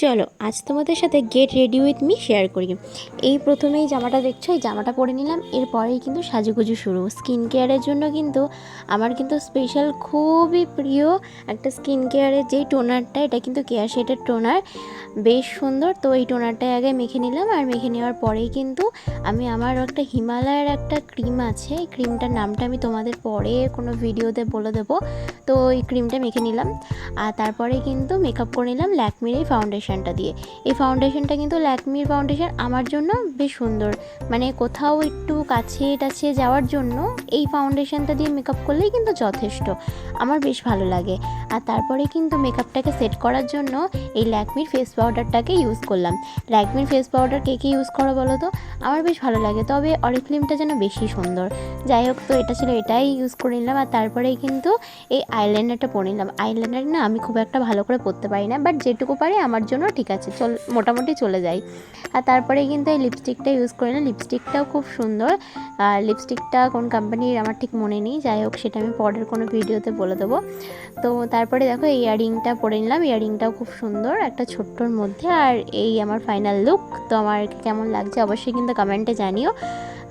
চলো আজ তোমাদের সাথে get ready with me share করি। এই প্রথমেই জামাটা দেখছো, এই জামাটা পরে নিলাম। এরপরেই কিন্তু সাজুগুজু শুরু। স্কিন কেয়ারের জন্য কিন্তু আমার কিন্তু স্পেশাল খুবই প্রিয় একটা স্কিন কেয়ারের যেই টোনারটা, এটা কিন্তু কেয়ার শেটের টোনার, বেশ সুন্দর। তো এই টোনারটাই আগে মেখে নিলাম, আর মেখে নেওয়ার পরেই কিন্তু আমি আমার একটা হিমালয়ের একটা ক্রিম আছে, এই ক্রিমটার নামটা আমি তোমাদের পরে কোনো ভিডিওতে বলে দেবো। তো এই ক্রিমটা মেখে নিলাম, আর তারপরে কিন্তু মেকআপ করে নিলাম ল্যাকমির এই ফাউন্ডেশনটা দিয়ে। এই ফাউন্ডেশনটা কিন্তু ল্যাকমির ফাউন্ডেশন আমার জন্য বেশ সুন্দর, মানে কোথাও একটু কাছে টাছে যাওয়ার জন্য এই ফাউন্ডেশনটা দিয়ে মেকআপ করলেই কিন্তু যথেষ্ট, আমার বেশ ভালো লাগে। আর তারপরে কিন্তু মেকআপটাকে সেট করার জন্য এই ল্যাকমির ফেস পাউডারটাকে ইউজ করলাম। ল্যাকমির ফেস পাউডার কে কে ইউজ করো বলো তো? আমার বেশ ভালো লাগে, তবে অরিফ্লেমটা যেন বেশি সুন্দর। যাই হোক, তো এটা ছিল, এটাই ইউজ করে নিলাম। আর তারপরেই কিন্তু এই আইলাইনারটা পরে নিলাম। আইলাইনার না আমি খুব একটা ভালো করে পরতে পারি না, বাট যেটুকু পারি আমার জন্য ঠিক আছে, মোটামুটি চলে যায়। আর তারপরে কিন্তু এই লিপস্টিকটা ইউজ করে নিলাম। লিপস্টিকটাও খুব সুন্দর। আর লিপস্টিকটা কোন কোম্পানির আমার ঠিক মনে নেই, যাই হোক সেটা আমি পরের কোনো ভিডিওতে বলে দেবো। তো তারপরে দেখো এই ইয়াররিংটা পরে নিলাম। ইয়াররিংটাও খুব সুন্দর, একটা ছোট্টর মধ্যে। আর এই আমার ফাইনাল লুক। তো আমার কেমন লাগছে অবশ্যই কিন্তু কমেন্টে জানিও।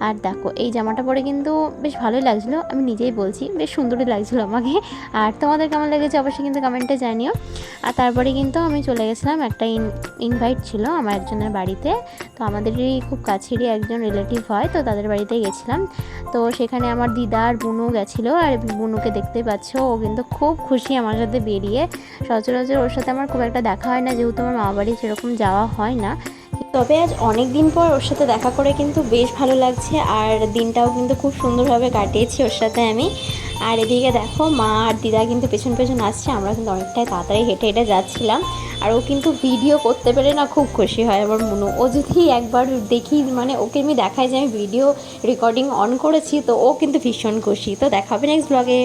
আর দেখো এই জামাটা পরে কিন্তু বেশ ভালোই লাগছিলো, আমি নিজেই বলছি বেশ সুন্দরই লাগছিলো আমাকে। আর তোমাদের কেমন লেগেছে অবশ্যই কিন্তু কমেন্টে জানিও। আর তারপরে কিন্তু আমি চলে গেছিলাম, একটা ইনভাইট ছিল আমার একজনের বাড়িতে। তো আমাদেরই খুব কাছেরই একজন রিলেটিভ হয়, তো তাদের বাড়িতে গেছিলাম। তো সেখানে আমার দিদা আর বুনু গেছিলো। আর বুনুকে দেখতেই পাচ্ছ, ও কিন্তু খুব খুশি আমার সাথে বেরিয়ে। সচরাচর ওর সাথে আমার খুব একটা দেখা হয় না, যেহেতু আমার মা বাড়ি সেরকম যাওয়া হয় না। তবে আজ অনেক দিন পর ওর সাথে দেখা করে কিন্তু বেশ ভালো লাগছে, আর দিনটাও কিন্তু খুব সুন্দরভাবে কাটিয়েছি ওর সাথে আমি। আর এদিকে দেখো মা আর দিদা কিন্তু পেছন পেছন আসছে, আমরা কিন্তু অনেকটাই তাড়াতাড়ি হেঁটে হেঁটে যাচ্ছিলাম। আর ও কিন্তু ভিডিও করতে পেরে না খুব খুশি হয় আমার মনু। ও যদি একবার দেখি, মানে ওকে আমি দেখাই যে আমি ভিডিও রেকর্ডিং অন করেছি, তো ও কিন্তু ভীষণ খুশি। তো দেখা হবে নেক্সট ব্লগে।